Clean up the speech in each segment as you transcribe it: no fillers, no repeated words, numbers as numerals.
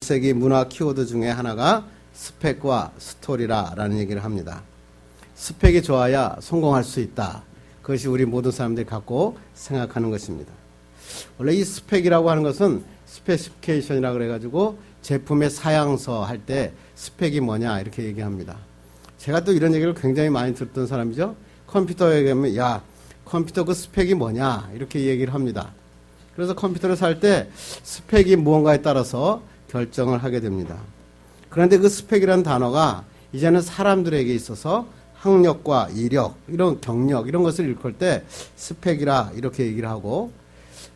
20세기 문화 키워드 중에 하나가 스펙과 스토리라라는 얘기를 합니다. 스펙이 좋아야 성공할 수 있다. 그것이 우리 모든 사람들이 갖고 생각하는 것입니다. 원래 이 스펙이라고 하는 것은 스페시피케이션이라고 그래가지고 제품의 사양서 할 때 스펙이 뭐냐 이렇게 얘기합니다. 제가 또 이런 얘기를 굉장히 많이 듣던 사람이죠. 컴퓨터에 가면 야 컴퓨터 그 스펙이 뭐냐 이렇게 얘기를 합니다. 그래서 컴퓨터를 살 때 스펙이 무언가에 따라서 결정을 하게 됩니다. 그런데 그 스펙이라는 단어가 이제는 사람들에게 있어서 학력과 이력, 이런 경력 이런 것을 일컬 때 스펙이라 이렇게 얘기를 하고,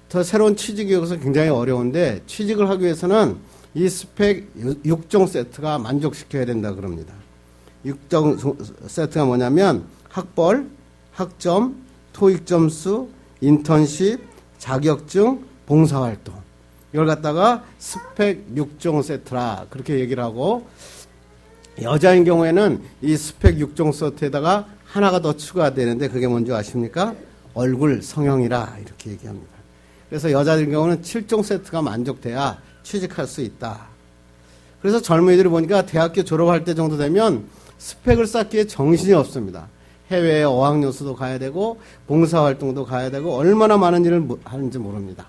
더 새로운 취직이 여기서 굉장히 어려운데 취직을 하기 위해서는 이 스펙 6종 세트가 만족시켜야 된다 그럽니다. 6종 세트가 뭐냐면 학벌, 학점, 토익 점수, 인턴십, 자격증, 봉사활동. 이걸 갖다가 스펙 6종 세트라 그렇게 얘기를 하고, 여자인 경우에는 이 스펙 6종 세트에다가 하나가 더 추가되는데 그게 뭔지 아십니까? 얼굴 성형이라 이렇게 얘기합니다. 그래서 여자인 경우는 7종 세트가 만족돼야 취직할 수 있다. 그래서 젊은이들이 보니까 대학교 졸업할 때 정도 되면 스펙을 쌓기에 정신이 없습니다. 해외에 어학연수도 가야 되고 봉사활동도 가야 되고 얼마나 많은 일을 하는지 모릅니다.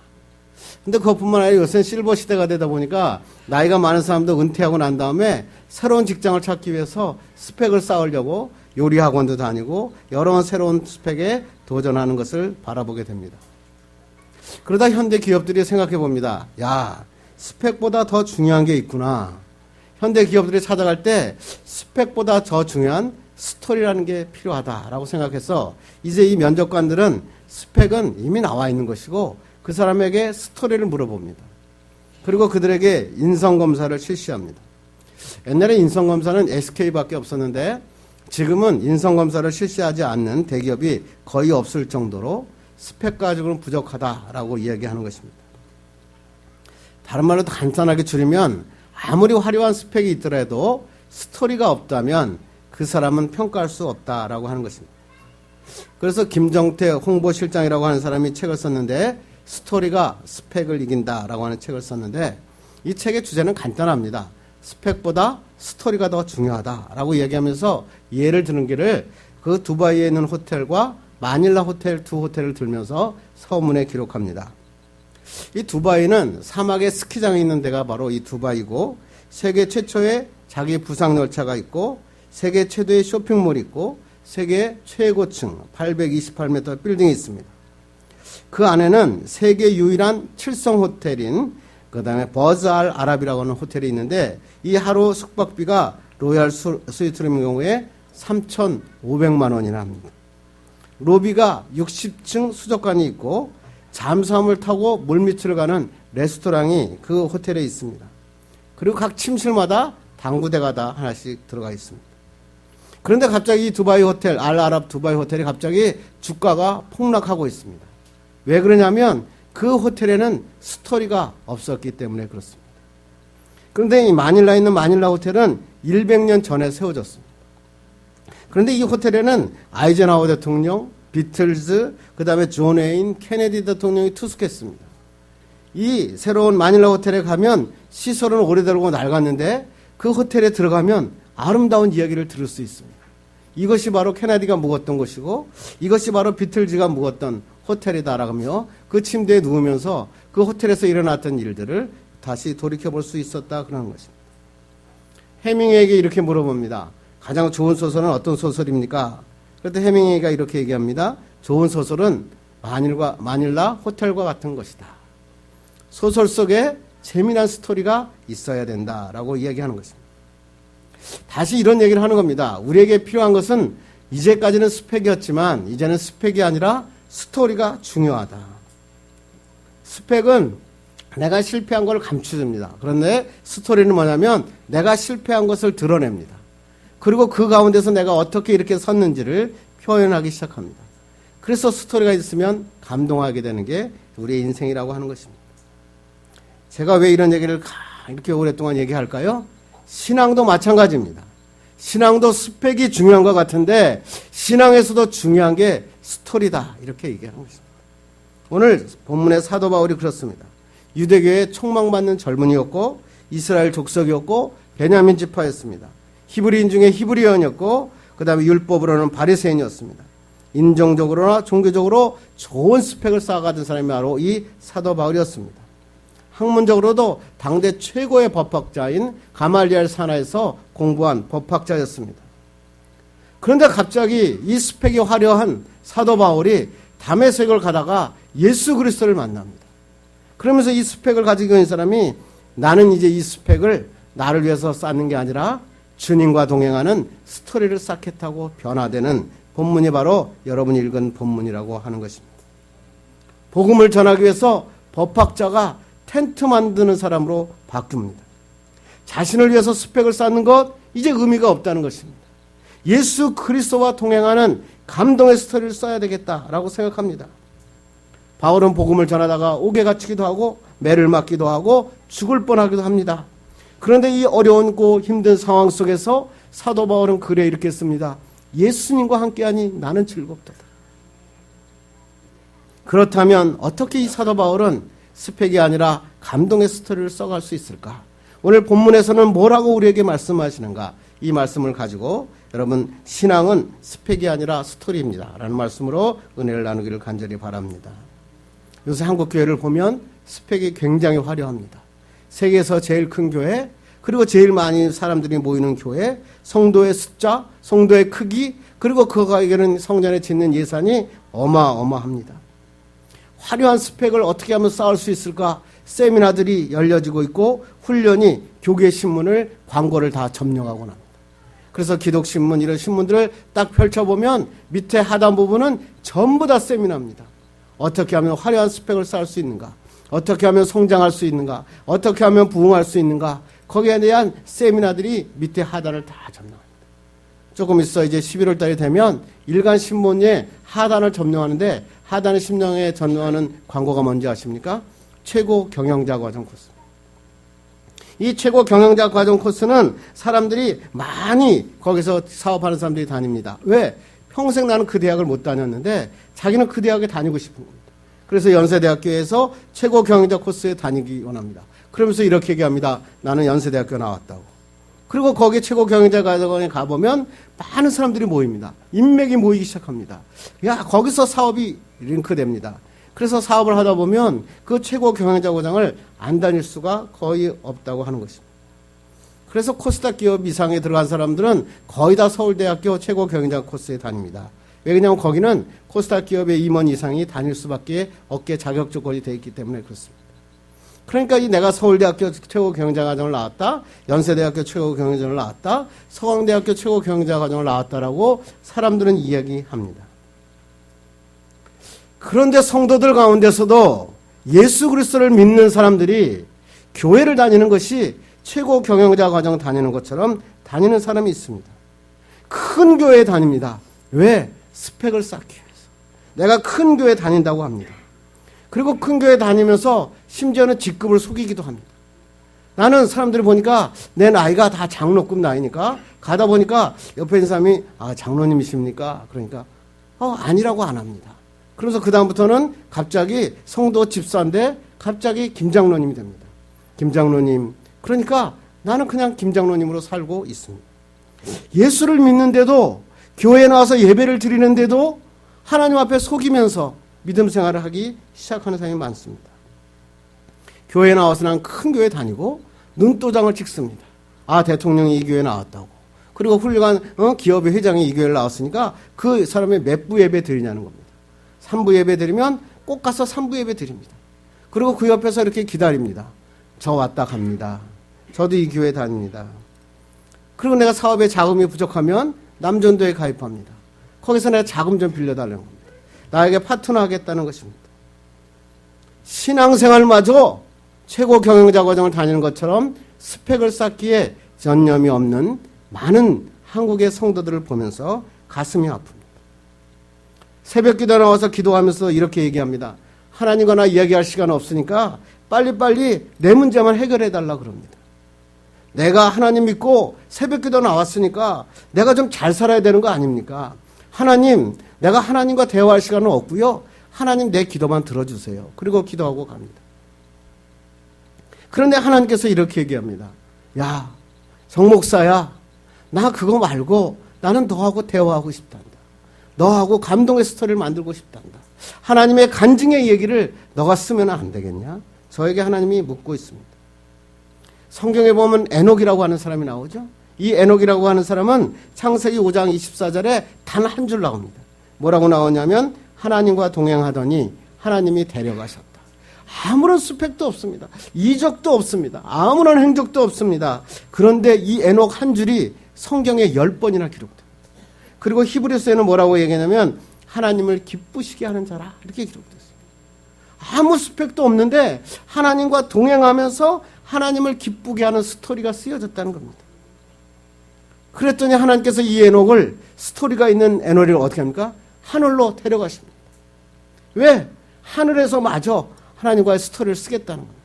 근데 그것뿐만 아니라 요새는 실버 시대가 되다 보니까 나이가 많은 사람도 은퇴하고 난 다음에 새로운 직장을 찾기 위해서 스펙을 쌓으려고 요리학원도 다니고 여러 새로운 스펙에 도전하는 것을 바라보게 됩니다. 그러다 현대 기업들이 생각해 봅니다. 야, 스펙보다 더 중요한 게 있구나. 현대 기업들이 찾아갈 때 스펙보다 더 중요한 스토리라는 게 필요하다라고 생각해서 이제 이 면접관들은 스펙은 이미 나와 있는 것이고 그 사람에게 스토리를 물어봅니다. 그리고 그들에게 인성검사를 실시합니다. 옛날에 인성검사는 SK밖에 없었는데 지금은 인성검사를 실시하지 않는 대기업이 거의 없을 정도로 스펙 가지고는 부족하다라고 이야기하는 것입니다. 다른 말로 간단하게 줄이면 아무리 화려한 스펙이 있더라도 스토리가 없다면 그 사람은 평가할 수 없다라고 하는 것입니다. 그래서 김정태 홍보실장이라고 하는 사람이 책을 썼는데 스토리가 스펙을 이긴다라고 하는 책을 썼는데 이 책의 주제는 간단합니다. 스펙보다 스토리가 더 중요하다라고 이야기하면서 예를 드는 게를 그 두바이에 있는 호텔과 마닐라 호텔 두 호텔을 들면서 서문에 기록합니다. 이 두바이는 사막에 스키장이 있는 데가 바로 이 두바이고 세계 최초의 자기 부상 열차가 있고 세계 최대의 쇼핑몰이 있고 세계 최고층 828m 빌딩이 있습니다. 그 안에는 세계 유일한 7성 호텔인 그 다음에 버즈 알 아랍이라고 하는 호텔이 있는데 이 하루 숙박비가 로얄 스위트룸의 경우에 3,500만 원이나 합니다. 로비가 60층 수족관이 있고 잠수함을 타고 물밑으로 가는 레스토랑이 그 호텔에 있습니다. 그리고 각 침실마다 당구대가 다 하나씩 들어가 있습니다. 그런데 갑자기 이 두바이 호텔, 알 아랍 두바이 호텔이 갑자기 주가가 폭락하고 있습니다. 왜 그러냐면 그 호텔에는 스토리가 없었기 때문에 그렇습니다. 그런데 이 마닐라에 있는 마닐라 호텔은 100년 전에 세워졌습니다. 그런데 이 호텔에는 아이젠하워 대통령, 비틀즈, 그 다음에 존 웨인, 케네디 대통령이 투숙했습니다. 이 새로운 마닐라 호텔에 가면 시설은 오래되고 낡았는데 그 호텔에 들어가면 아름다운 이야기를 들을 수 있습니다. 이것이 바로 케네디가 묵었던 것이고 이것이 바로 비틀즈가 묵었던 호텔이다라며 그 침대에 누우면서 그 호텔에서 일어났던 일들을 다시 돌이켜볼 수 있었다 그러는 것입니다. 해밍웨이에게 이렇게 물어봅니다. 가장 좋은 소설은 어떤 소설입니까? 그때 해밍웨이가 이렇게 얘기합니다. 좋은 소설은 마닐라 호텔과 같은 것이다. 소설 속에 재미난 스토리가 있어야 된다라고 이야기하는 것입니다. 다시 이런 얘기를 하는 겁니다. 우리에게 필요한 것은 이제까지는 스펙이었지만 이제는 스펙이 아니라 스토리가 중요하다. 스펙은 내가 실패한 걸 감추줍니다. 그런데 스토리는 뭐냐면 내가 실패한 것을 드러냅니다. 그리고 그 가운데서 내가 어떻게 이렇게 섰는지를 표현하기 시작합니다. 그래서 스토리가 있으면 감동하게 되는 게 우리의 인생이라고 하는 것입니다. 제가 왜 이런 얘기를 이렇게 오랫동안 얘기할까요? 신앙도 마찬가지입니다. 신앙도 스펙이 중요한 것 같은데 신앙에서도 중요한 게 스토리다 이렇게 얘기하는 것입니다. 오늘 본문의 사도 바울이 그렇습니다. 유대교에 촉망받는 젊은이였고 이스라엘 족속이었고 베냐민 지파였습니다. 히브리인 중에 히브리언이었고 그 다음에 율법으로는 바리새인이었습니다. 인종적으로나 종교적으로 좋은 스펙을 쌓아가던 사람이 바로 이 사도 바울이었습니다. 학문적으로도 당대 최고의 법학자인 가말리엘 산하에서 공부한 법학자였습니다. 그런데 갑자기 이 스펙이 화려한 사도 바울이 다메섹을 가다가 예수 그리스도를 만납니다. 그러면서 이 스펙을 가지고 있는 사람이 나는 이제 이 스펙을 나를 위해서 쌓는 게 아니라 주님과 동행하는 스토리를 쌓겠다고 변화되는 본문이 바로 여러분이 읽은 본문이라고 하는 것입니다. 복음을 전하기 위해서 법학자가 텐트 만드는 사람으로 바뀝니다. 자신을 위해서 스펙을 쌓는 것 이제 의미가 없다는 것입니다. 예수 그리스도와 동행하는 감동의 스토리를 써야 되겠다라고 생각합니다. 바울은 복음을 전하다가 옥에 갇히기도 하고 매를 맞기도 하고 죽을 뻔하기도 합니다. 그런데 이 어려운고 힘든 상황 속에서 사도 바울은 글에 이렇게 씁니다. 예수님과 함께하니 나는 즐겁다. 그렇다면 어떻게 이 사도 바울은 스펙이 아니라 감동의 스토리를 써갈 수 있을까? 오늘 본문에서는 뭐라고 우리에게 말씀하시는가? 이 말씀을 가지고 여러분 신앙은 스펙이 아니라 스토리입니다 라는 말씀으로 은혜를 나누기를 간절히 바랍니다. 요새 한국 교회를 보면 스펙이 굉장히 화려합니다. 세계에서 제일 큰 교회, 그리고 제일 많이 사람들이 모이는 교회, 성도의 숫자, 성도의 크기, 그리고 그거에게는 성전에 짓는 예산이 어마어마합니다. 화려한 스펙을 어떻게 하면 쌓을 수 있을까? 세미나들이 열려지고 있고 훈련이 교계 신문을 광고를 다 점령하고 납니다. 그래서 기독신문 이런 신문들을 딱 펼쳐보면 밑에 하단 부분은 전부 다 세미나입니다. 어떻게 하면 화려한 스펙을 쌓을 수 있는가? 어떻게 하면 성장할 수 있는가? 어떻게 하면 부흥할 수 있는가? 거기에 대한 세미나들이 밑에 하단을 다 점령합니다. 조금 있어 이제 11월 달이 되면 일간 신문에 하단을 점령하는데 하단의 신명에 점령하는 광고가 뭔지 아십니까? 최고 경영자 과정 코스. 이 최고 경영자 과정 코스는 사람들이 많이 거기서 사업하는 사람들이 다닙니다. 왜? 평생 나는 그 대학을 못 다녔는데 자기는 그 대학에 다니고 싶은 겁니다. 그래서 연세대학교에서 최고 경영자 코스에 다니기 원합니다. 그러면서 이렇게 얘기합니다. 나는 연세대학교 나왔다고. 그리고 거기 최고 경영자 과정에 가보면 많은 사람들이 모입니다. 인맥이 모이기 시작합니다. 야, 거기서 사업이 링크됩니다. 그래서 사업을 하다 보면 그 최고 경영자 과정을 안 다닐 수가 거의 없다고 하는 것입니다. 그래서 코스닥 기업 이상에 들어간 사람들은 거의 다 서울대학교 최고 경영자 코스에 다닙니다. 왜냐하면 거기는 코스닥 기업의 임원 이상이 다닐 수밖에 없게 자격 조건이 되어 있기 때문에 그렇습니다. 그러니까 내가 서울대학교 최고 경영자 과정을 나왔다, 연세대학교 최고 경영자를 나왔다, 서강대학교 최고 경영자 과정을 나왔다라고 사람들은 이야기합니다. 그런데 성도들 가운데서도 예수 그리스도를 믿는 사람들이 교회를 다니는 것이 최고 경영자 과정 다니는 것처럼 다니는 사람이 있습니다. 큰 교회에 다닙니다. 왜? 스펙을 쌓기 위해서. 내가 큰 교회 다닌다고 합니다. 그리고 큰 교회 다니면서 심지어는 직급을 속이기도 합니다. 나는 사람들이 보니까 내 나이가 다 장로급 나이니까 가다 보니까 옆에 있는 사람이 장로님이십니까? 그러니까 아니라고 안 합니다. 그러면서 그 다음부터는 갑자기 성도 집사인데 갑자기 김장로님이 됩니다. 김장로님. 그러니까 나는 그냥 김장로님으로 살고 있습니다. 예수를 믿는데도 교회에 나와서 예배를 드리는데도 하나님 앞에 속이면서 믿음 생활을 하기 시작하는 사람이 많습니다. 교회에 나와서 난 큰 교회 다니고 눈도장을 찍습니다. 대통령이 이 교회에 나왔다고. 그리고 훌륭한 기업의 회장이 이 교회를 나왔으니까 그 사람의 몇 부 예배 드리냐는 겁니다. 3부 예배 드리면 꼭 가서 3부 예배 드립니다. 그리고 그 옆에서 이렇게 기다립니다. 저 왔다 갑니다. 저도 이 교회 다닙니다. 그리고 내가 사업에 자금이 부족하면 남전도에 가입합니다. 거기서 내가 자금 좀 빌려달라는 겁니다. 나에게 파트너 하겠다는 것입니다. 신앙생활마저 최고 경영자 과정을 다니는 것처럼 스펙을 쌓기에 전념이 없는 많은 한국의 성도들을 보면서 가슴이 아픕니다. 새벽 기도 나와서 기도하면서 이렇게 얘기합니다. 하나님과 나 이야기할 시간 없으니까 빨리빨리 내 문제만 해결해달라 그럽니다. 내가 하나님 믿고 새벽 기도 나왔으니까 내가 좀 잘 살아야 되는 거 아닙니까? 하나님, 내가 하나님과 대화할 시간은 없고요. 하나님 내 기도만 들어주세요. 그리고 기도하고 갑니다. 그런데 하나님께서 이렇게 얘기합니다. 야, 정목사야, 나 그거 말고 나는 너하고 대화하고 싶단다. 너하고 감동의 스토리를 만들고 싶단다. 하나님의 간증의 얘기를 너가 쓰면 안 되겠냐? 저에게 하나님이 묻고 있습니다. 성경에 보면 에녹이라고 하는 사람이 나오죠. 이 에녹이라고 하는 사람은 창세기 5장 24절에 단 한 줄 나옵니다. 뭐라고 나오냐면 하나님과 동행하더니 하나님이 데려가셨다. 아무런 스펙도 없습니다. 이적도 없습니다. 아무런 행적도 없습니다. 그런데 이 에녹 한 줄이 성경에 10번이나 기록됩니다. 그리고 히브리서에는 뭐라고 얘기하냐면 하나님을 기쁘시게 하는 자라 이렇게 기록됐어요. 아무 스펙도 없는데 하나님과 동행하면서 하나님을 기쁘게 하는 스토리가 쓰여졌다는 겁니다. 그랬더니 하나님께서 이 에녹을, 스토리가 있는 에녹을 어떻게 합니까? 하늘로 데려가십니다. 왜? 하늘에서 마저 하나님과의 스토리를 쓰겠다는 겁니다.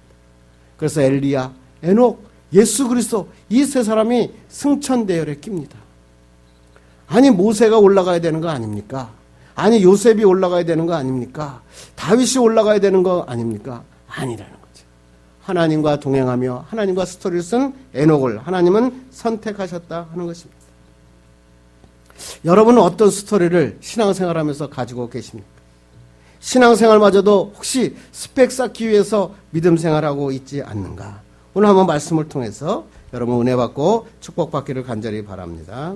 그래서 엘리야, 에녹, 예수 그리스도 이 세 사람이 승천대열에 낍니다. 아니 모세가 올라가야 되는 거 아닙니까? 아니 요셉이 올라가야 되는 거 아닙니까? 다윗이 올라가야 되는 거 아닙니까? 아니라는 거죠. 하나님과 동행하며 하나님과 스토리를 쓴 에녹을 하나님은 선택하셨다 하는 것입니다. 여러분은 어떤 스토리를 신앙생활하면서 가지고 계십니까? 신앙생활마저도 혹시 스펙 쌓기 위해서 믿음 생활하고 있지 않는가? 오늘 한번 말씀을 통해서 여러분 은혜 받고 축복받기를 간절히 바랍니다.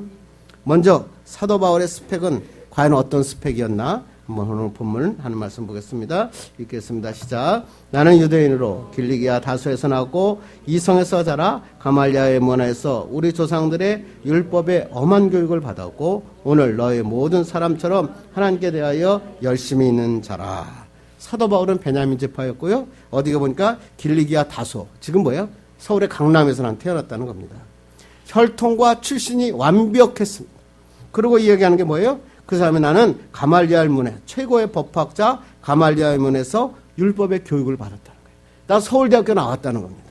먼저 사도 바울의 스펙은 과연 어떤 스펙이었나? 한번 오늘 본문 하는 말씀 보겠습니다. 읽겠습니다. 시작. 나는 유대인으로 길리기아 다소에서 나왔고 이성에서 자라 가말리아의 문화에서 우리 조상들의 율법의 엄한 교육을 받았고 오늘 너희 모든 사람처럼 하나님께 대하여 열심히 있는 자라. 사도 바울은 베냐민 지파였고요. 어디가 보니까 길리기아 다소. 지금 뭐예요? 서울의 강남에서 난 태어났다는 겁니다. 혈통과 출신이 완벽했습니다. 그리고 이야기하는 게 뭐예요? 그 사람이 나는 가말리알 문에 최고의 법학자 가말리알 문에서 율법의 교육을 받았다는 거예요. 나 서울대학교 나왔다는 겁니다.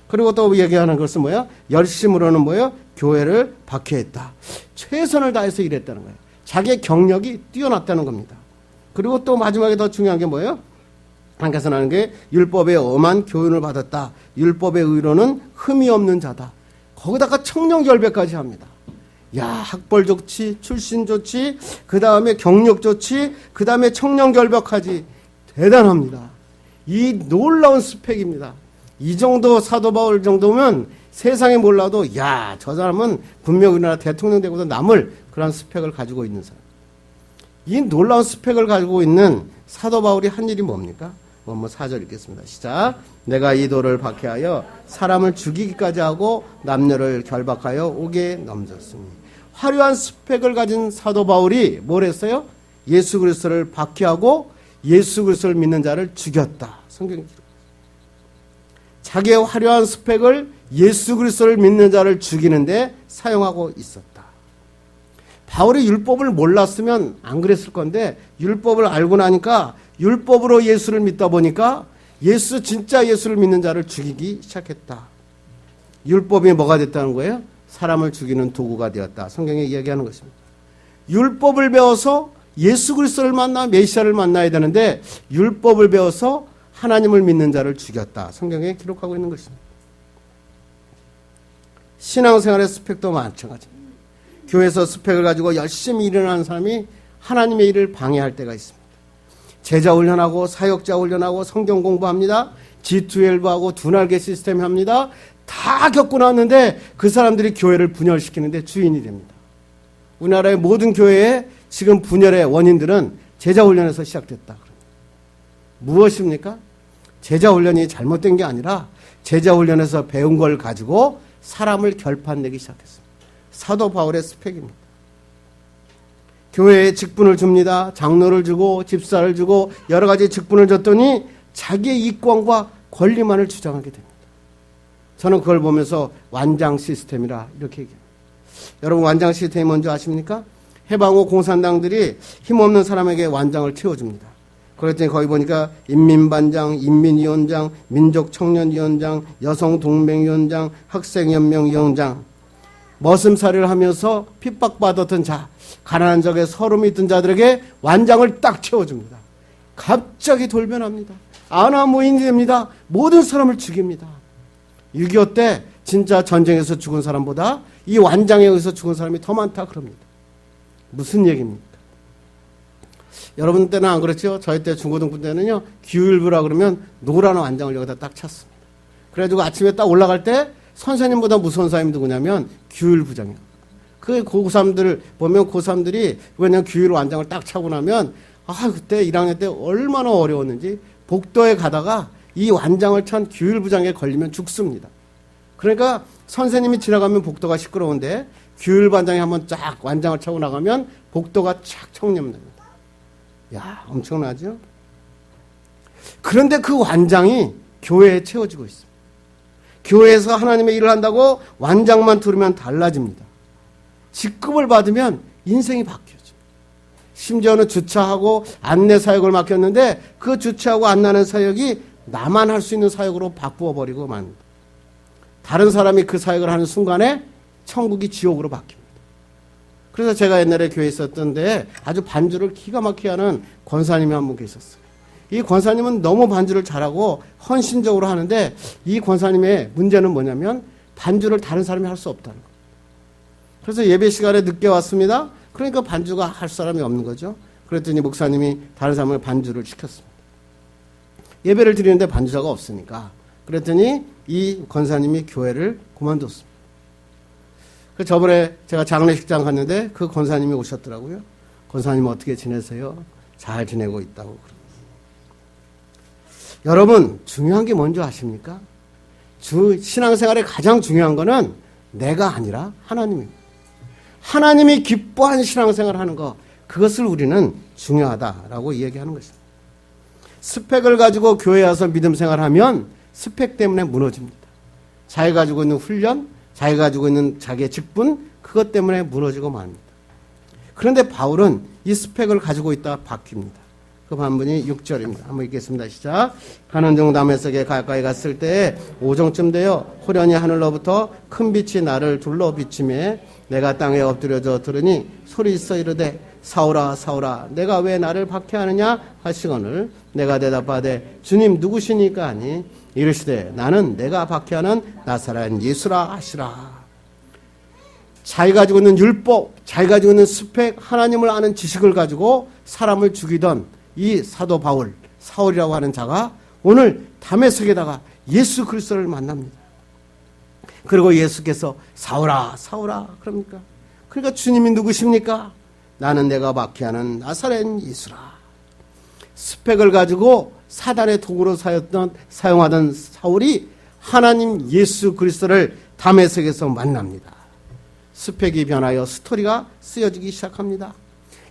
그리고 또 얘기하는 것은 뭐야? 열심으로는 뭐예요? 교회를 박해했다. 최선을 다해서 일했다는 거예요. 자기의 경력이 뛰어났다는 겁니다. 그리고 또 마지막에 더 중요한 게 뭐예요? 하나님께서 하는 게 율법의 엄한 교훈을 받았다. 율법의 의로는 흠이 없는 자다. 거기다가 청렴결백까지 합니다. 야, 학벌 좋지, 출신 좋지, 그 다음에 경력 좋지, 그 다음에 청렴결백하지. 대단합니다. 이 놀라운 스펙입니다. 이 정도 사도 바울 정도면 세상에 몰라도 야, 저 사람은 분명 우리나라 대통령 되고도 남을 그런 스펙을 가지고 있는 사람. 이 놀라운 스펙을 가지고 있는 사도 바울이 한 일이 뭡니까? 4절 읽겠습니다. 시작. 내가 이 도를 박해하여 사람을 죽이기까지 하고 남녀를 결박하여 옥에 넘겼으니. 화려한 스펙을 가진 사도 바울이 뭘 했어요? 예수 그리스도를 박해하고 예수 그리스도를 믿는 자를 죽였다. 성경이 기록합니다. 자기의 화려한 스펙을 예수 그리스도를 믿는 자를 죽이는데 사용하고 있었다. 바울이 율법을 몰랐으면 안 그랬을 건데 율법을 알고 나니까 율법으로 예수를 믿다 보니까 진짜 예수를 믿는 자를 죽이기 시작했다. 율법이 뭐가 됐다는 거예요? 사람을 죽이는 도구가 되었다. 성경에 이야기하는 것입니다. 율법을 배워서 예수 그리스도를 만나 메시아를 만나야 되는데 율법을 배워서 하나님을 믿는 자를 죽였다. 성경에 기록하고 있는 것입니다. 신앙생활의 스펙도 마찬가지입니다. 교회에서 스펙을 가지고 열심히 일하는 사람이 하나님의 일을 방해할 때가 있습니다. 제자 훈련하고 사역자 훈련하고 성경 공부합니다. G12하고 두날개 시스템 합니다. 다 겪고 나왔는데 그 사람들이 교회를 분열시키는데 주인이 됩니다. 우리나라의 모든 교회에 지금 분열의 원인들은 제자 훈련에서 시작됐다. 무엇입니까? 제자 훈련이 잘못된 게 아니라 제자 훈련에서 배운 걸 가지고 사람을 결판내기 시작했습니다. 사도 바울의 스펙입니다. 교회에 직분을 줍니다. 장로를 주고 집사를 주고 여러 가지 직분을 줬더니 자기의 이권과 권리만을 주장하게 됩니다. 저는 그걸 보면서 완장 시스템이라 이렇게 얘기합니다. 여러분 완장 시스템이 뭔지 아십니까? 해방후 공산당들이 힘없는 사람에게 완장을 채워줍니다. 그랬더니 거기 보니까 인민반장, 인민위원장, 민족청년위원장, 여성동맹위원장, 학생연맹위원장 머슴살이를 하면서 핍박받았던 자, 가난한 적에 서름이 있던 자들에게 완장을 딱 채워줍니다. 갑자기 돌변합니다. 아나무인이 됩니다. 모든 사람을 죽입니다. 6.25 때 진짜 전쟁에서 죽은 사람보다 이 완장에 의해서 죽은 사람이 더 많다 그럽니다. 무슨 얘기입니까? 여러분 때는 안 그렇죠? 저희 때 중고등부 때는요, 기후일보라 그러면 노란 완장을 여기다 딱 찼습니다. 그래가지고 아침에 딱 올라갈 때 선생님보다 무서운 사람이 누구냐면 규율부장이요. 그 고3들 보면 고3들이 그냥 규율 완장을 딱 차고 나면 그때 1학년 때 얼마나 어려웠는지 복도에 가다가 이 완장을 찬 규율부장에 걸리면 죽습니다. 그러니까 선생님이 지나가면 복도가 시끄러운데 규율반장이 한번 쫙 완장을 차고 나가면 복도가 쫙 청렴됩니다. 야, 엄청나죠? 그런데 그 완장이 교회에 채워지고 있습니다. 교회에서 하나님의 일을 한다고 완장만 들으면 달라집니다. 직급을 받으면 인생이 바뀌어져. 심지어는 주차하고 안내 사역을 맡겼는데 그 주차하고 안내하는 사역이 나만 할 수 있는 사역으로 바꾸어 버리고 맙니다. 다른 사람이 그 사역을 하는 순간에 천국이 지옥으로 바뀝니다. 그래서 제가 옛날에 교회에 있었던데 아주 반주를 기가 막히게 하는 권사님이 한 분 계셨어요. 이 권사님은 너무 반주를 잘하고 헌신적으로 하는데 이 권사님의 문제는 뭐냐면 반주를 다른 사람이 할 수 없다는 거예요. 그래서 예배 시간에 늦게 왔습니다. 그러니까 반주가 할 사람이 없는 거죠. 그랬더니 목사님이 다른 사람을 반주를 시켰습니다. 예배를 드리는데 반주자가 없으니까. 그랬더니 이 권사님이 교회를 그만뒀습니다. 저번에 제가 장례식장 갔는데 그 권사님이 오셨더라고요. 권사님 어떻게 지내세요? 잘 지내고 있다고. 여러분, 중요한 게 뭔지 아십니까? 신앙생활에 가장 중요한 거는 내가 아니라 하나님입니다. 하나님이 기뻐하는 신앙생활을 하는 거, 그것을 우리는 중요하다라고 이야기하는 것입니다. 스펙을 가지고 교회에 와서 믿음 생활하면 스펙 때문에 무너집니다. 자기가 가지고 있는 훈련, 자기가 가지고 있는 자기의 직분, 그것 때문에 무너지고 맙니다. 그런데 바울은 이 스펙을 가지고 있다 바뀝니다. 그 반문이 6절입니다. 한번 읽겠습니다. 시작. 가는 중 다메섹에 가까이 갔을 때 오정쯤 되어 호련히 하늘로부터 큰 빛이 나를 둘러 비치매 내가 땅에 엎드려져 들으니 소리 있어 이르되 사울아 사울아 내가 왜 나를 박해하느냐 하시거늘 내가 대답하되 주님 누구시니까 하니 이르시되 나는 내가 박해하는 나사렛 예수라 하시라. 자기가 가지고 있는 율법, 자기가 가지고 있는 스펙, 하나님을 아는 지식을 가지고 사람을 죽이던 이 사도 바울, 사울이라고 하는 자가 오늘 다메섹에다가 예수 그리스도를 만납니다. 그리고 예수께서 사울아 사울아 그럽니까? 그러니까 주님이 누구십니까? 나는 내가 박해하는 나사렛 예수라. 스펙을 가지고 사단의 도구로 사용하던 사울이 하나님 예수 그리스도를 다메섹에서 만납니다. 스펙이 변하여 스토리가 쓰여지기 시작합니다.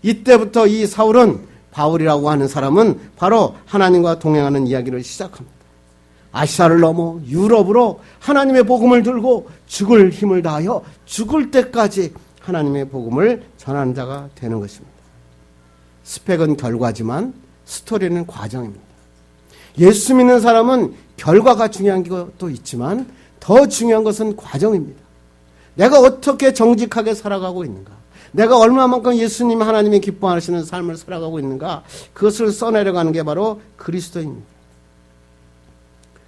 이때부터 이 사울은 바울이라고 하는 사람은 바로 하나님과 동행하는 이야기를 시작합니다. 아시아를 넘어 유럽으로 하나님의 복음을 들고 죽을 힘을 다하여 죽을 때까지 하나님의 복음을 전하는 자가 되는 것입니다. 스펙은 결과지만 스토리는 과정입니다. 예수 믿는 사람은 결과가 중요한 것도 있지만 더 중요한 것은 과정입니다. 내가 어떻게 정직하게 살아가고 있는가? 내가 얼마만큼 예수님 하나님이 기뻐하시는 삶을 살아가고 있는가? 그것을 써내려가는 게 바로 그리스도입니다.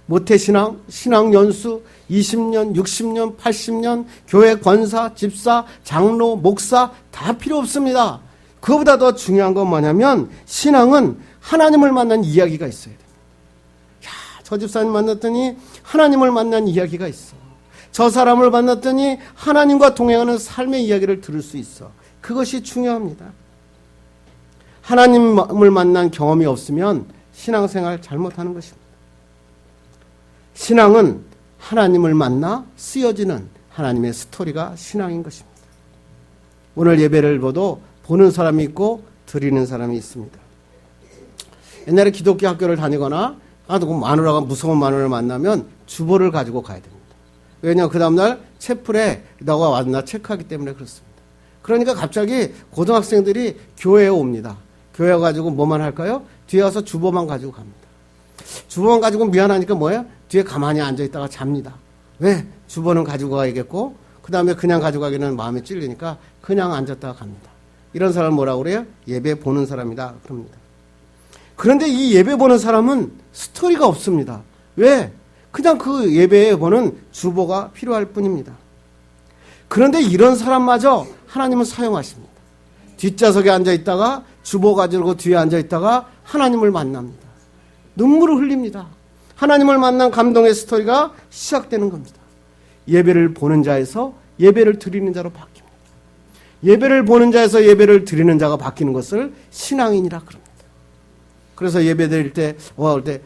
모태신앙, 신앙연수, 20년, 60년, 80년, 교회 권사, 집사, 장로, 목사 다 필요 없습니다. 그거보다 더 중요한 건 뭐냐면 신앙은 하나님을 만난 이야기가 있어야 됩니다. 야, 저 집사님 만났더니 하나님을 만난 이야기가 있어. 저 사람을 만났더니 하나님과 동행하는 삶의 이야기를 들을 수 있어. 그것이 중요합니다. 하나님을 만난 경험이 없으면 신앙생활 잘못하는 것입니다. 신앙은 하나님을 만나 쓰여지는 하나님의 스토리가 신앙인 것입니다. 오늘 예배를 보는 사람이 있고 드리는 사람이 있습니다. 옛날에 기독교 학교를 다니거나 마누라가 무서운 마누라를 만나면 주보를 가지고 가야 됩니다. 왜냐하면 그 다음날 채플에 너가 왔나 체크하기 때문에 그렇습니다. 그러니까 갑자기 고등학생들이 교회에 옵니다. 교회 가지고 뭐만 할까요? 뒤에 와서 주보만 가지고 갑니다. 주보만 가지고 미안하니까 뭐예요? 뒤에 가만히 앉아있다가 잡니다. 왜? 주보는 가지고 가야겠고 그 다음에 그냥 가지고 가기는 마음에 찔리니까 그냥 앉았다가 갑니다. 이런 사람 뭐라고 그래요? 예배 보는 사람이다 그럽니다. 그런데 이 예배 보는 사람은 스토리가 없습니다. 왜? 그냥 그 예배에 보는 주보가 필요할 뿐입니다. 그런데 이런 사람마저 하나님은 사용하십니다. 뒷좌석에 앉아있다가 주보 가지고 뒤에 앉아있다가 하나님을 만납니다. 눈물을 흘립니다. 하나님을 만난 감동의 스토리가 시작되는 겁니다. 예배를 보는 자에서 예배를 드리는 자로 바뀝니다. 예배를 보는 자에서 예배를 드리는 자가 바뀌는 것을 신앙인이라 그럽니다. 그래서 예배 드릴 때,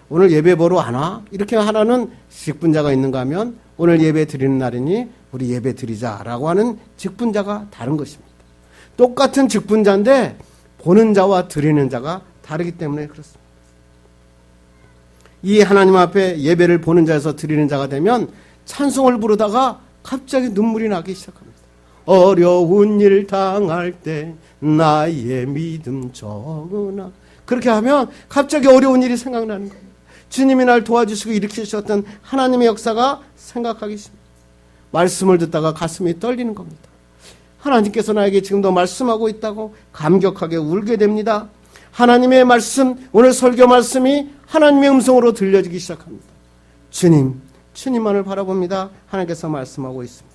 오늘 예배 보러 안 와? 이렇게 하라는 직분자가 있는가 하면 오늘 예배 드리는 날이니 우리 예배 드리자라고 하는 직분자가 다른 것입니다. 똑같은 직분자인데 보는 자와 드리는 자가 다르기 때문에 그렇습니다. 이 하나님 앞에 예배를 보는 자에서 드리는 자가 되면 찬송을 부르다가 갑자기 눈물이 나기 시작합니다. 어려운 일 당할 때 나의 믿음 적으나, 그렇게 하면 갑자기 어려운 일이 생각나는 거예요. 주님이 날 도와주시고 일으키셨던 하나님의 역사가 생각하기 쉽습니다. 말씀을 듣다가 가슴이 떨리는 겁니다. 하나님께서 나에게 지금도 말씀하고 있다고 감격하게 울게 됩니다. 하나님의 말씀, 오늘 설교 말씀이 하나님의 음성으로 들려지기 시작합니다. 주님만을 바라봅니다. 하나님께서 말씀하고 있습니다.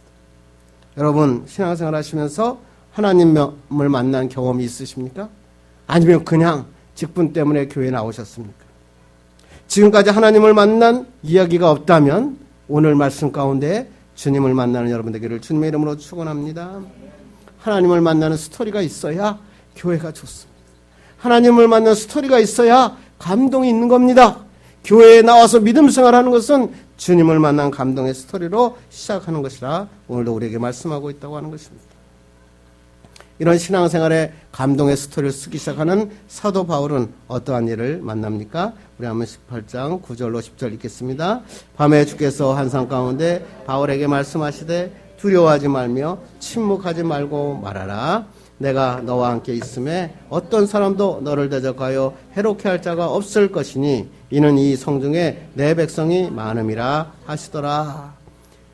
여러분, 신앙생활 하시면서 하나님을 만난 경험이 있으십니까? 아니면 그냥 직분 때문에 교회에 나오셨습니까? 지금까지 하나님을 만난 이야기가 없다면 오늘 말씀 가운데 주님을 만나는 여러분 되기를 주님의 이름으로 축원합니다. 하나님을 만나는 스토리가 있어야 교회가 좋습니다. 하나님을 만나는 스토리가 있어야 감동이 있는 겁니다. 교회에 나와서 믿음 생활하는 것은 주님을 만난 감동의 스토리로 시작하는 것이라 오늘도 우리에게 말씀하고 있다고 하는 것입니다. 이런 신앙생활의 감동의 스토리를 쓰기 시작하는 사도 바울은 어떠한 일을 만납니까? 우리 한번 18장 9절로 10절 읽겠습니다. 밤에 주께서 환상 가운데 바울에게 말씀하시되 두려워하지 말며 침묵하지 말고 말하라. 내가 너와 함께 있음에 어떤 사람도 너를 대적하여 해롭게 할 자가 없을 것이니 이는 이 성중에 내 백성이 많음이라 하시더라.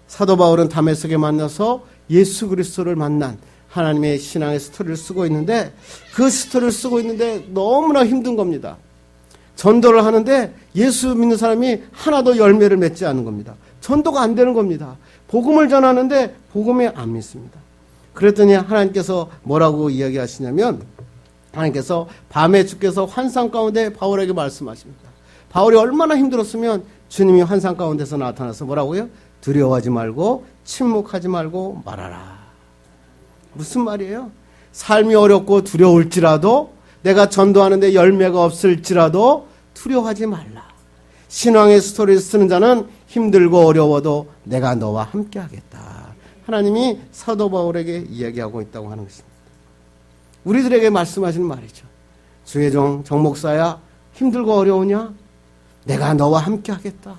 사도 바울은 다메섹에 만나서 예수 그리스도를 만난 하나님의 신앙의 스토리를 쓰고 있는데 그 스토리를 쓰고 있는데 너무나 힘든 겁니다. 전도를 하는데 예수 믿는 사람이 하나도 열매를 맺지 않는 겁니다. 전도가 안 되는 겁니다. 복음을 전하는데 복음이 안 믿습니다. 그랬더니 하나님께서 뭐라고 이야기하시냐면 하나님께서 밤에 주께서 환상 가운데 바울에게 말씀하십니다. 바울이 얼마나 힘들었으면 주님이 환상 가운데서 나타나서 뭐라고요? 두려워하지 말고 침묵하지 말고 말하라. 무슨 말이에요? 삶이 어렵고 두려울지라도 내가 전도하는데 열매가 없을지라도 두려워하지 말라. 신앙의 스토리를 쓰는 자는 힘들고 어려워도 내가 너와 함께 하겠다. 하나님이 사도 바울에게 이야기하고 있다고 하는 것입니다. 우리들에게 말씀하시는 말이죠. 주의 정 목사야, 힘들고 어려우냐? 내가 너와 함께 하겠다.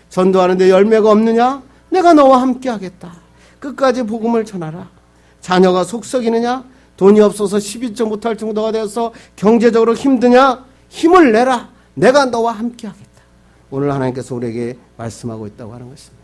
전도하는데 열매가 없느냐? 내가 너와 함께 하겠다. 끝까지 복음을 전하라. 자녀가 속썩이느냐? 돈이 없어서 11조 못할 정도가 되어서 경제적으로 힘드냐? 힘을 내라. 내가 너와 함께 하겠다. 오늘 하나님께서 우리에게 말씀하고 있다고 하는 것입니다.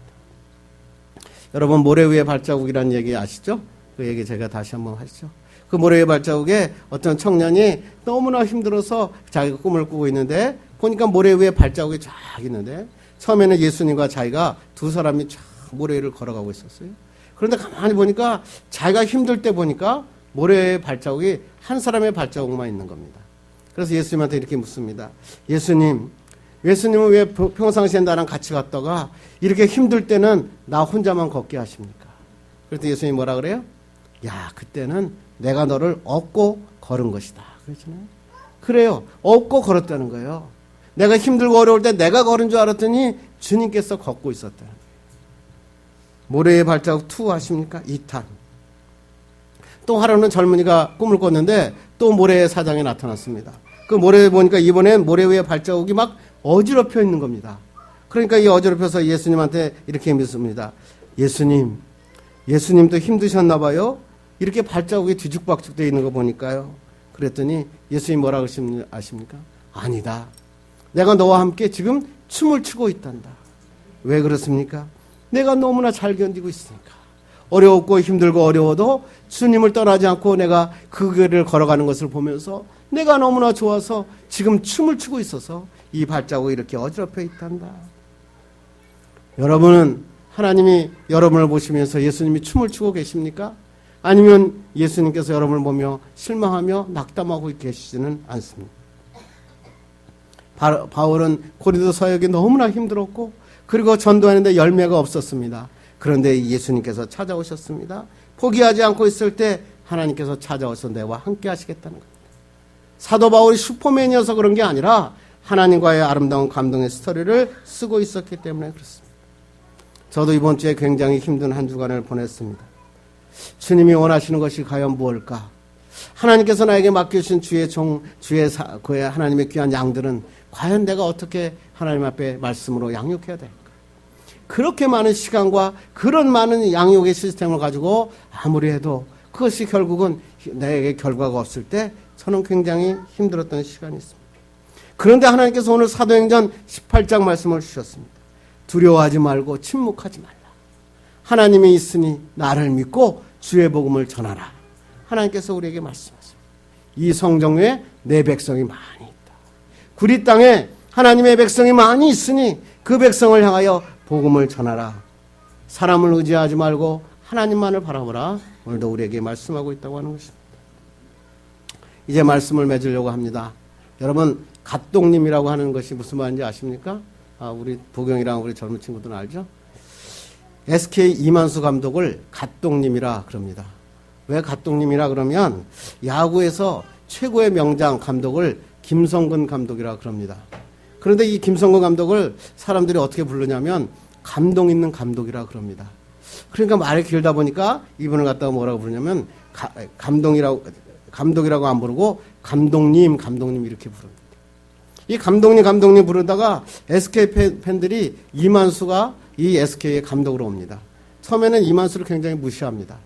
여러분, 모래 위의 발자국이라는 얘기 아시죠? 그 얘기 제가 다시 한번 하시죠. 그 모래 위의 발자국에 어떤 청년이 너무나 힘들어서 자기가 꿈을 꾸고 있는데 보니까 모래 위에 발자국이 쫙 있는데 처음에는 예수님과 자기가 두 사람이 쫙 모래 위를 걸어가고 있었어요. 그런데 가만히 보니까 자기가 힘들 때 보니까 모래의 발자국이 한 사람의 발자국만 있는 겁니다. 그래서 예수님한테 이렇게 묻습니다. 예수님은 왜 평상시에 나랑 같이 갔다가 이렇게 힘들 때는 나 혼자만 걷게 하십니까? 그랬더니 예수님이 뭐라 그래요? 야, 그때는 내가 너를 업고 걸은 것이다. 그렇잖아요. 그래요. 업고 걸었다는 거예요. 내가 힘들고 어려울 때 내가 걸은 줄 알았더니 주님께서 걷고 있었다는 거예요. 모래의 발자국 2 아십니까? 2탄. 또 하루는 젊은이가 꿈을 꿨는데 또 모래의 사장이 나타났습니다. 그 모래에 보니까 이번엔 모래 위에 발자국이 막 어지럽혀 있는 겁니다. 그러니까 이 어지럽혀서 예수님한테 이렇게 묻습니다. 예수님도 힘드셨나 봐요? 이렇게 발자국이 뒤죽박죽 되어 있는 거 보니까요. 그랬더니 예수님 뭐라고 아십니까? 아니다. 내가 너와 함께 지금 춤을 추고 있단다. 왜 그렇습니까? 내가 너무나 잘 견디고 있으니까. 어렵고 힘들고 어려워도 주님을 떠나지 않고 내가 그 길을 걸어가는 것을 보면서 내가 너무나 좋아서 지금 춤을 추고 있어서 이 발자국이 이렇게 어지럽혀 있단다. 여러분은 하나님이 여러분을 보시면서 예수님이 춤을 추고 계십니까? 아니면 예수님께서 여러분을 보며 실망하며 낙담하고 계시지는 않습니다. 바울은 고린도 사역이 너무나 힘들었고 그리고 전도하는데 열매가 없었습니다. 그런데 예수님께서 찾아오셨습니다. 포기하지 않고 있을 때 하나님께서 찾아오셔서 내와 함께 하시겠다는 겁니다. 사도 바울이 슈퍼맨이어서 그런 게 아니라 하나님과의 아름다운 감동의 스토리를 쓰고 있었기 때문에 그렇습니다. 저도 이번 주에 굉장히 힘든 한 주간을 보냈습니다. 주님이 원하시는 것이 과연 무엇일까? 하나님께서 나에게 맡겨주신 그의 하나님의 귀한 양들은 과연 내가 어떻게 하나님 앞에 말씀으로 양육해야 될까? 그렇게 많은 시간과 그런 많은 양육의 시스템을 가지고 아무리 해도 그것이 결국은 내게 결과가 없을 때 저는 굉장히 힘들었던 시간이 있습니다. 그런데 하나님께서 오늘 사도행전 18장 말씀을 주셨습니다. 두려워하지 말고 침묵하지 말라. 하나님이 있으니 나를 믿고 주의 복음을 전하라. 하나님께서 우리에게 말씀하십니다. 이 성정 외에 내 백성이 많이 있다. 구리 땅에 하나님의 백성이 많이 있으니 그 백성을 향하여 복음을 전하라. 사람을 의지하지 말고 하나님만을 바라보라. 오늘도 우리에게 말씀하고 있다고 하는 것입니다. 이제 말씀을 맺으려고 합니다. 여러분 갓동님이라고 하는 것이 무슨 말인지 아십니까? 우리 보경이랑 우리 젊은 친구들은 알죠? SK 이만수 감독을 갓동님이라 그럽니다. 왜 갓동님이라 그러면 야구에서 최고의 명장 감독을 김성근 감독이라 그럽니다. 그런데 이 김성근 감독을 사람들이 어떻게 부르냐면 감동 있는 감독이라 그럽니다. 그러니까 말이 길다 보니까 이분을 갖다가 뭐라고 부르냐면 감독이라고 안 부르고 감독님 이렇게 부릅니다. 이 감독님 부르다가 SK 팬들이 이만수가 이 SK의 감독으로 옵니다. 처음에는 이만수를 굉장히 무시합니다.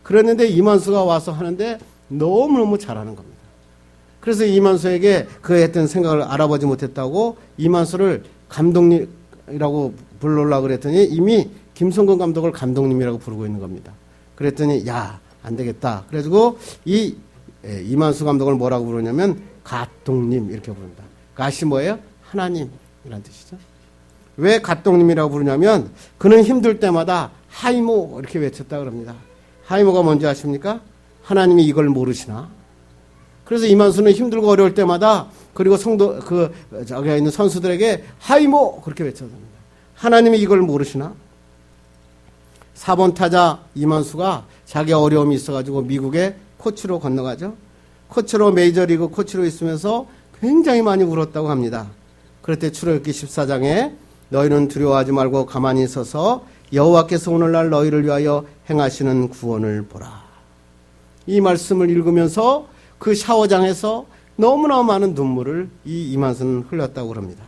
그랬는데 이만수가 와서 하는데 너무너무 잘하는 겁니다. 그래서 이만수에게 그 했던 생각을 알아보지 못했다고 이만수를 감독님이라고 부르려고 그랬더니 이미 김성근 감독을 감독님이라고 부르고 있는 겁니다. 그랬더니 야, 안 되겠다. 그래가지고 이만수 감독을 뭐라고 부르냐면 갓동님 이렇게 부릅니다. 갓이 뭐예요? 하나님이라는 뜻이죠. 왜 갓동님이라고 부르냐면 그는 힘들 때마다 하이모 이렇게 외쳤다 그럽니다. 하이모가 뭔지 아십니까? 하나님이 이걸 모르시나? 그래서 이만수는 힘들고 어려울 때마다 그리고 저기 있는 선수들에게 하이모 그렇게 외쳤습니다. 하나님이 이걸 모르시나? 4번 타자 이만수가 자기 어려움이 있어가지고 미국에 코치로 건너가죠. 코치로 메이저리그 코치로 있으면서 굉장히 많이 울었다고 합니다. 그럴 때 출애굽기 14장에 너희는 두려워하지 말고 가만히 서서 여호와께서 오늘날 너희를 위하여 행하시는 구원을 보라. 이 말씀을 읽으면서 그 샤워장에서 너무나 많은 눈물을 이 이만수는 흘렸다고 합니다.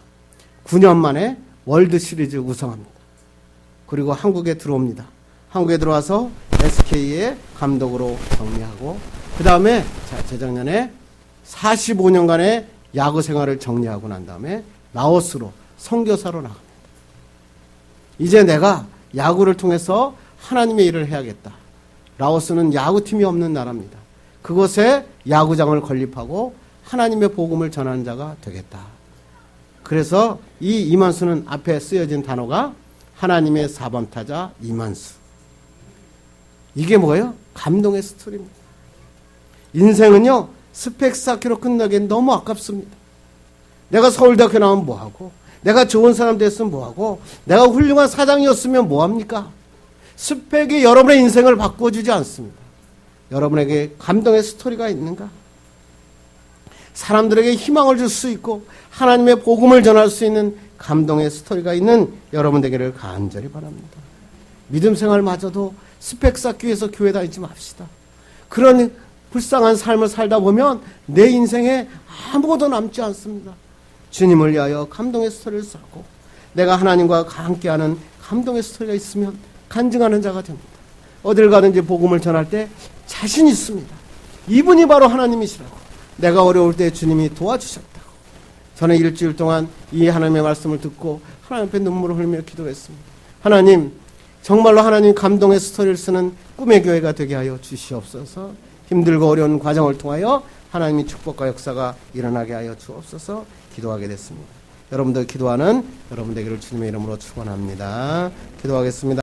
9년 만에 월드시리즈 우승합니다. 그리고 한국에 들어옵니다. 한국에 들어와서 SK의 감독으로 정리하고 그 다음에 재작년에 45년간의 야구 생활을 정리하고 난 다음에 라오스로 선교사로 나갑니다. 이제 내가 야구를 통해서 하나님의 일을 해야겠다. 라오스는 야구팀이 없는 나라입니다. 그곳에 야구장을 건립하고 하나님의 복음을 전하는 자가 되겠다. 그래서 이 이만수는 앞에 쓰여진 단어가 하나님의 4번 타자 이만수. 이게 뭐예요? 감동의 스토리입니다. 인생은요, 스펙 쌓기로 끝나기엔 너무 아깝습니다. 내가 서울대학교 나오면 뭐하고, 내가 좋은 사람 됐으면 뭐하고, 내가 훌륭한 사장이었으면 뭐합니까? 스펙이 여러분의 인생을 바꿔주지 않습니다. 여러분에게 감동의 스토리가 있는가? 사람들에게 희망을 줄 수 있고 하나님의 복음을 전할 수 있는 감동의 스토리가 있는 여러분 되기를 간절히 바랍니다. 믿음 생활마저도 스펙 쌓기 위해서 교회 다니지 맙시다. 그런 불쌍한 삶을 살다 보면 내 인생에 아무것도 남지 않습니다. 주님을 위하여 감동의 스토리를 쌓고 내가 하나님과 함께하는 감동의 스토리가 있으면 간증하는 자가 됩니다. 어딜 가든지 복음을 전할 때 자신 있습니다. 이분이 바로 하나님이시라고. 내가 어려울 때 주님이 도와주셨다고. 저는 일주일 동안 이 하나님의 말씀을 듣고 하나님 앞에 눈물을 흘리며 기도했습니다. 하나님, 정말로 하나님 감동의 스토리를 쓰는 꿈의 교회가 되게 하여 주시옵소서. 힘들고 어려운 과정을 통하여 하나님의 축복과 역사가 일어나게 하여 주옵소서. 기도하게 됐습니다. 여러분들 기도하는 여러분 되기를 주님의 이름으로 축원합니다. 기도하겠습니다.